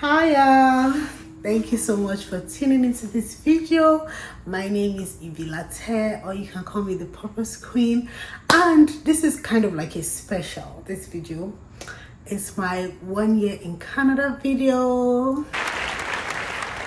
Hiya! Thank you so much for tuning into this video. My name is Ivilate, or you can call me the Purpose Queen, and this is kind of like a special. This video is my 1 year in Canada video,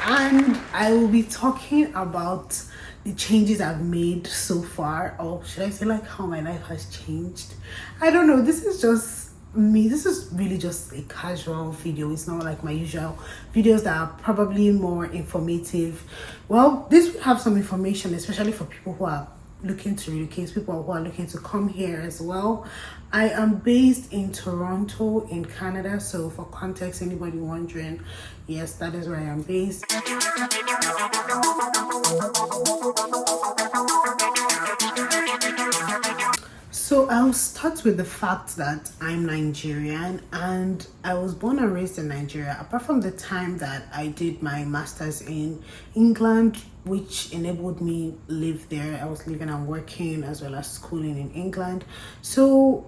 and I will be talking about the changes I've made so far, or should I say like how my life has changed. I don't know, this is just me. This is really just a casual video. It's not like my usual videos that are probably more informative. Well, this will have some information, especially for people who are looking to relocate, people who are looking to come here as well. I am based in Toronto in Canada, so for context, anybody wondering, yes, that is where I am based. So I'll start with the fact that I'm Nigerian and I was born and raised in Nigeria, apart from the time that I did my master's in England, which enabled me live there. I was living and working as well as schooling in England. So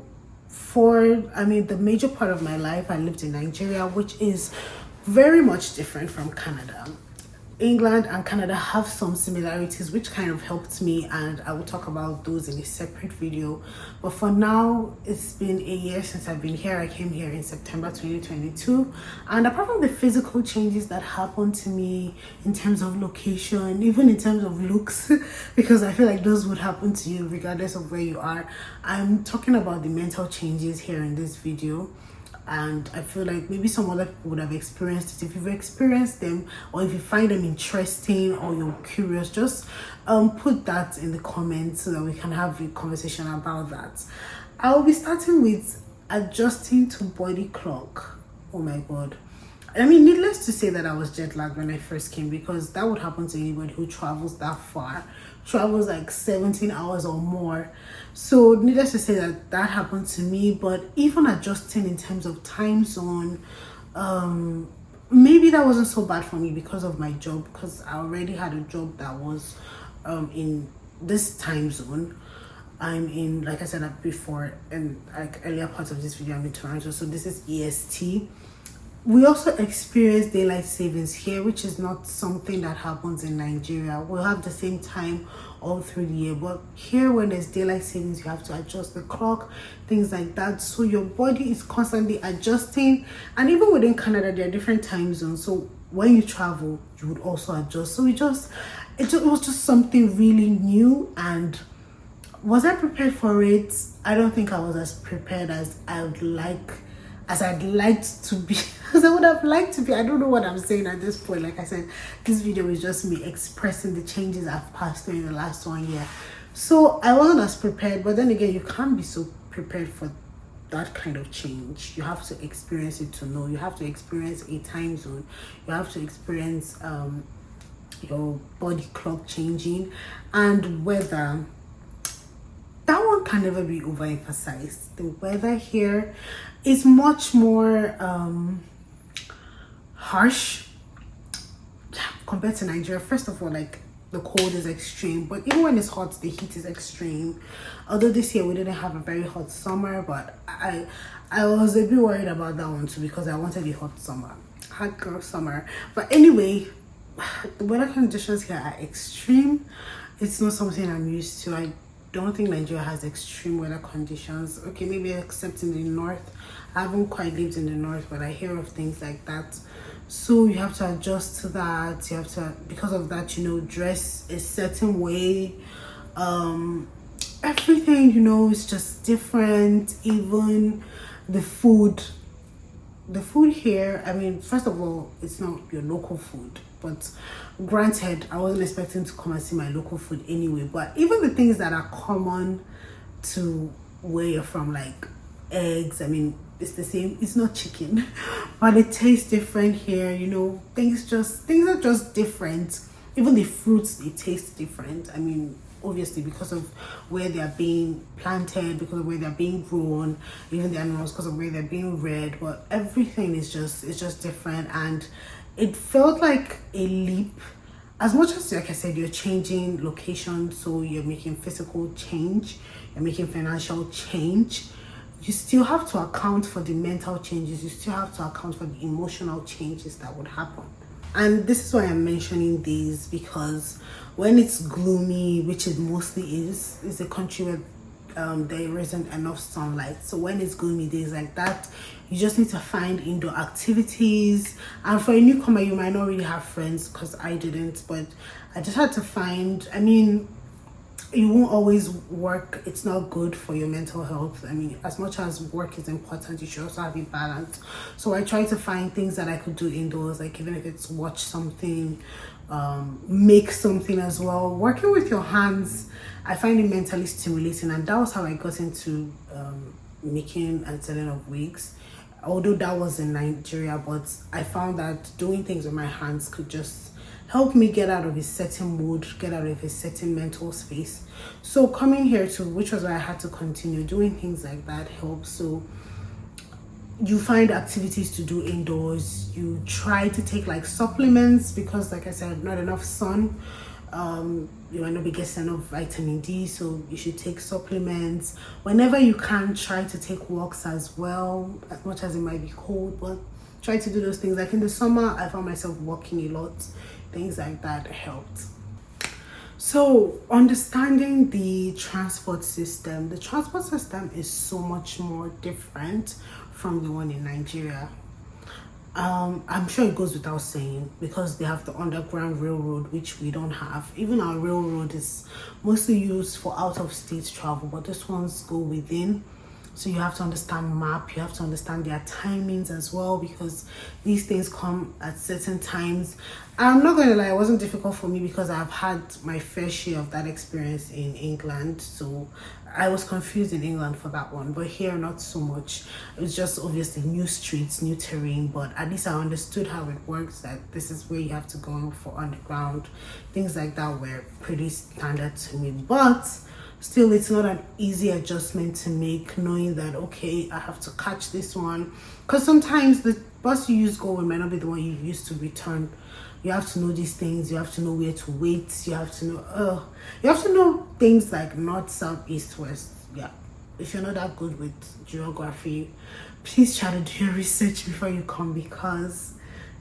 the major part of my life I lived in Nigeria, which is very much different from Canada. England and Canada have some similarities which kind of helped me, and I will talk about those in a separate video. But for now, it's been a year since I've been here. I came here in September 2022, and apart from the physical changes that happened to me in terms of location, even in terms of looks, because I feel like those would happen to you regardless of where you are, I'm talking about the mental changes here in this video. And I feel like maybe some other people would have experienced it. If you've experienced them, or if you find them interesting, or you're curious, just put that in the comments so that we can have a conversation about that. I'll be starting with adjusting to body clock. Oh my god, I mean, needless to say that I was jet lagged when I first came, because that would happen to anybody who travels that far, travels like 17 hours or more. So needless to say that happened to me. But even adjusting in terms of time zone, maybe that wasn't so bad for me because of my job, because I already had a job that was in this time zone. I'm in, like I said before, in like earlier parts of this video, I'm in Toronto, so this is EST. We also experience daylight savings here, which is not something that happens in Nigeria. We'll have the same time all through the year, but here when there's daylight savings, you have to adjust the clock, things like that. So your body is constantly adjusting, and even within Canada, there are different time zones. So when you travel, you would also adjust. So it was just something really new. And was I prepared for it? I don't think I was as prepared as I'd liked to be, as I would have liked to be. I don't know what I'm saying at this point. Like I said, this video is just me expressing the changes I've passed through in the last 1 year. So I wasn't as prepared, but then again, you can't be so prepared for that kind of change. You have to experience it to know. You have to experience a time zone. You have to experience your body clock changing, and weather. That one can never be overemphasized. The weather here is much more harsh compared to Nigeria. First of all, like, the cold is extreme, but even when it's hot, the heat is extreme. Although this year we didn't have a very hot summer, but I was a bit worried about that one too, because I wanted a hot summer, hot girl summer. But anyway, the weather conditions here are extreme. It's not something I'm used to. I don't think Nigeria has extreme weather conditions. Okay, maybe except in the north. I haven't quite lived in the north, but I hear of things like that. So you have to adjust to that. You have to, because of that, dress a certain way. Everything, is just different. Even the food here, I mean, first of all, it's not your local food, but granted, I wasn't expecting to come and see my local food anyway. But even the things that are common to where you're from, like eggs, I mean, it's the same. It's not chicken, but it tastes different here. Things are just different. Even the fruits, they taste different. I mean, obviously because of where they are being planted, because of where they're being grown, even the animals because of where they're being reared. But everything is just different, and it felt like a leap. As much as, like I said, you're changing location, so you're making physical change, you're making financial change, you still have to account for the mental changes, you still have to account for the emotional changes that would happen. And this is why I'm mentioning these, because when it's gloomy, which it mostly is a country where there isn't enough sunlight. So when it's gloomy days like that, you just need to find indoor activities. And for a newcomer, you might not really have friends, because I didn't, but I just had to find, I mean, it won't always work. It's not good for your mental health. I mean, as much as work is important, you should also have a balance. So I try to find things that I could do indoors, like even if it's watch something, make something as well. Working with your hands, I find it mentally stimulating, and that was how I got into making and selling of wigs. Although that was in Nigeria, but I found that doing things with my hands could just help me get out of a certain mood, get out of a certain mental space. So coming here to, which was why I had to continue doing things like that, helps. So you find activities to do indoors. You try to take like supplements, because like I said, not enough sun. You might not be getting enough vitamin D, so you should take supplements. Whenever you can, try to take walks as well, as much as it might be cold, but try to do those things. Like in the summer, I found myself walking a lot. Things like that helped. So understanding the transport system is so much more different from the one in Nigeria. I'm sure it goes without saying, because they have the underground railroad, which we don't have. Even our railroad is mostly used for out of state travel, but this ones go within. So you have to understand map, you have to understand their timings as well, because these things come at certain times. I'm not going to lie, it wasn't difficult for me, because I've had my fair share of that experience in England. So I was confused in England for that one, but here not so much. It was just obviously new streets, new terrain, but at least I understood how it works, that this is where you have to go for underground. Things like that were pretty standard to me, but still, it's not an easy adjustment to make, knowing that, okay, I have to catch this one. Because sometimes the bus you use going might not be the one you use to return. You have to know these things. You have to know where to wait. You have to know things like north, south, east, west. Yeah. If you're not that good with geography, please try to do your research before you come, because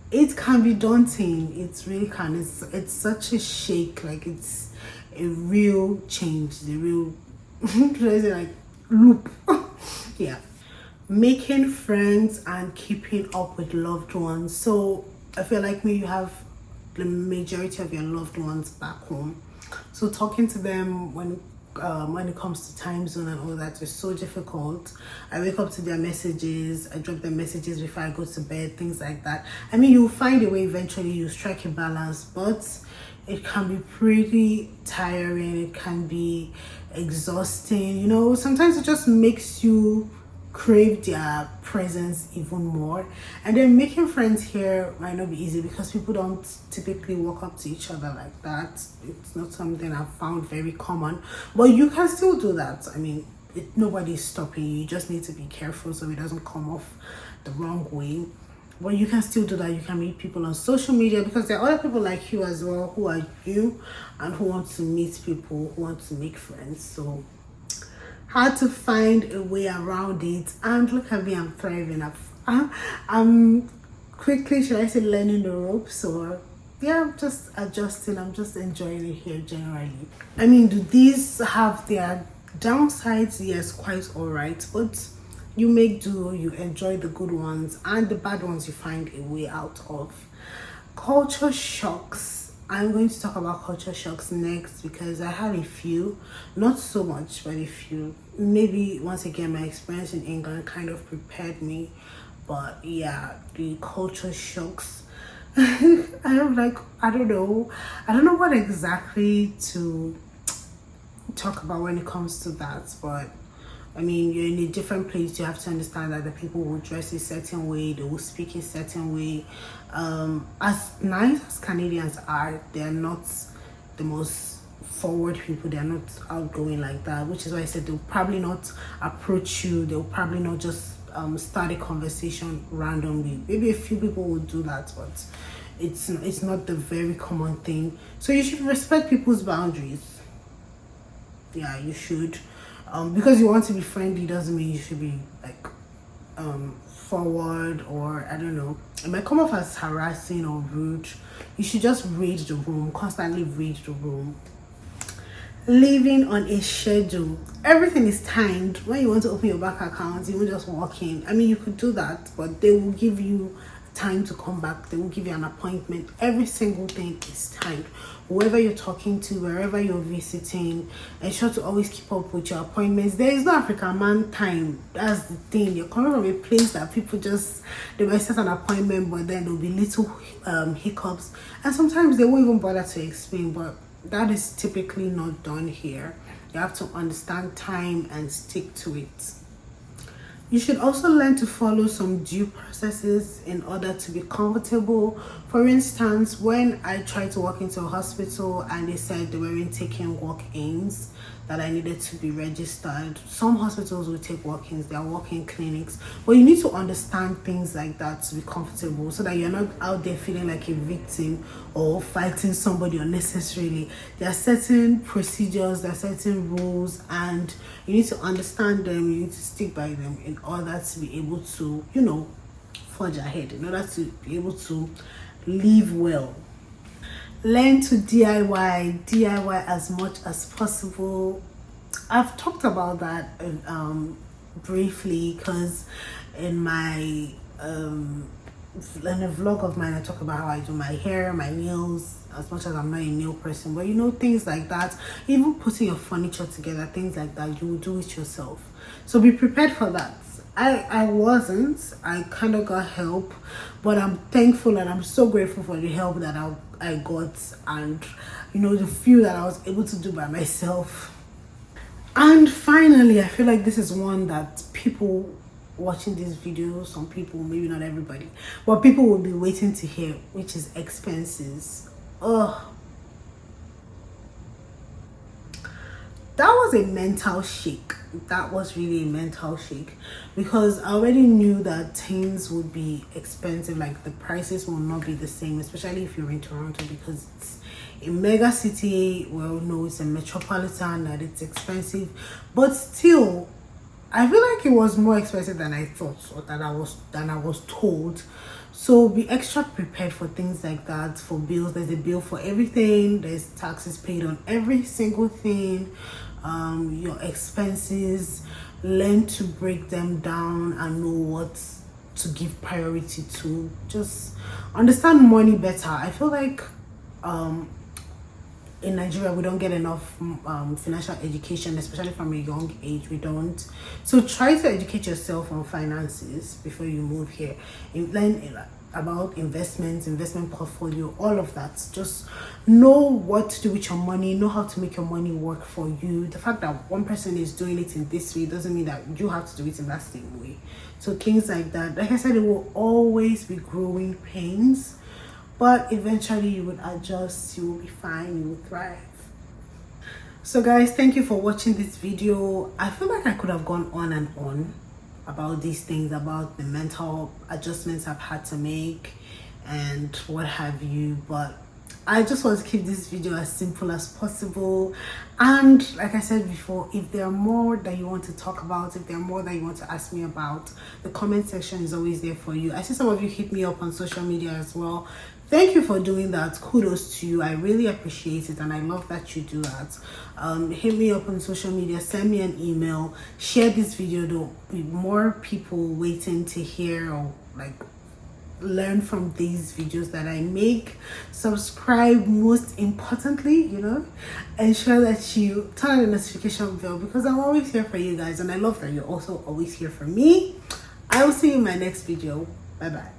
it can be daunting. It really can. It's such a shake. Like, it's a real change, the real should I say, like, loop. Yeah. Making friends and keeping up with loved ones. So I feel like you have the majority of your loved ones back home, so talking to them when it comes to time zone and all that is so difficult. I wake up to their messages, I drop their messages before I go to bed, things like that. I mean, you'll find a way eventually, you strike a balance, but it can be pretty tiring, it can be exhausting, you know. Sometimes it just makes you crave their presence even more. And then making friends here might not be easy, because people don't typically walk up to each other like that. It's not something I've found very common, but you can still do that. I mean, nobody's stopping you. You just need to be careful so it doesn't come off the wrong way. But you can still do that. You can meet people on social media, because there are other people like you as well who are you and who want to meet people, who want to make friends. So had to find a way around it, and look at me, I'm thriving. I'm quickly, should I say, learning the ropes, or yeah, I'm just adjusting. I'm just enjoying it here generally. I mean, do these have their downsides? Yes, quite all right, but you make do, you enjoy the good ones, and the bad ones you find a way out of. Culture shocks. I'm going to talk about culture shocks next, because I had a few, not so much, but a few. Maybe once again, my experience in England kind of prepared me, but yeah, the culture shocks. I'm like, I don't know what exactly to talk about when it comes to that, but I mean, you're in a different place. You have to understand that the people will dress a certain way, they will speak a certain way. As nice as Canadians are, they're not the most forward people. They're not outgoing like that, which is why I said they'll probably not approach you. They'll probably not just start a conversation randomly. Maybe a few people will do that, but it's not the very common thing. So you should respect people's boundaries. Yeah, you should. Because you want to be friendly doesn't mean you should be like forward, or I don't know, it might come off as harassing or rude. You should just read the room, constantly read the room. Living on a schedule, everything is timed. When you want to open your bank account, you won't just walk in. I mean, you could do that, but they will give you time to come back. They will give you an appointment. Every single thing is timed. Whoever you're talking to, wherever you're visiting, ensure to always keep up with your appointments. There is no African man time. That's the thing. You're coming from a place that people just, they might set an appointment, but then there'll be little hiccups, and sometimes they won't even bother to explain. But that is typically not done here. You have to understand time and stick to it. You should also learn to follow some due processes in order to be comfortable. For instance, when I tried to walk into a hospital and they said they weren't taking walk-ins, that I needed to be registered. Some hospitals will take walk-ins, they are walk-in clinics. But you need to understand things like that to be comfortable, so that you're not out there feeling like a victim or fighting somebody unnecessarily. There are certain procedures, there are certain rules, and you need to understand them, you need to stick by them in order to be able to, you know, forge ahead, in order to be able to live well. Learn to DIY as much as possible. I've talked about that briefly, because in my in a vlog of mine I talk about how I do my hair, my nails, as much as I'm not a nail person. But you know, things like that, even putting your furniture together, things like that, you will do it yourself. So be prepared for that. I wasn't. I kind of got help, but I'm thankful and I'm so grateful for the help that I got, and you know, the few that I was able to do by myself. And finally, I feel like this is one that people watching this video, some people, maybe not everybody, but people will be waiting to hear, which is expenses. That was a mental shake. That was really a mental shake, because I already knew that things would be expensive. Like the prices will not be the same, especially if you're in Toronto, because it's a mega city. Well, no, it's a metropolitan, that it's expensive, but still I feel like it was more expensive than I thought, or than I was told. So be extra prepared for things like that. For bills, there's a bill for everything. There's taxes paid on every single thing. Your expenses, learn to break them down and know what to give priority to. Just understand money better. I feel like in Nigeria we don't get enough financial education, especially from a young age. We don't. So try to educate yourself on finances before you move here. Learn about investments, investment portfolio, all of that. Just know what to do with your money, know how to make your money work for you. The fact that one person is doing it in this way doesn't mean that you have to do it in that same way. So things like that, like I said, it will always be growing pains, but eventually you would adjust, you will be fine, you will thrive. So guys, thank you for watching this video. I feel like I could have gone on and on about these things, about the mental adjustments I've had to make and what have you, but I just want to keep this video as simple as possible. And like I said before, if there are more that you want to talk about, if there are more that you want to ask me about, the comment section is always there for you. I see some of you hit me up on social media as well. Thank you for doing that. Kudos to you. I really appreciate it, and I love that you do that. Hit me up on social media, send me an email, share this video. There'll be more people waiting to hear or like learn from these videos that I make. Subscribe, most importantly, you know, ensure that you turn on the notification bell, because I'm always here for you guys, and I love that you're also always here for me. I will see you in my next video. Bye bye.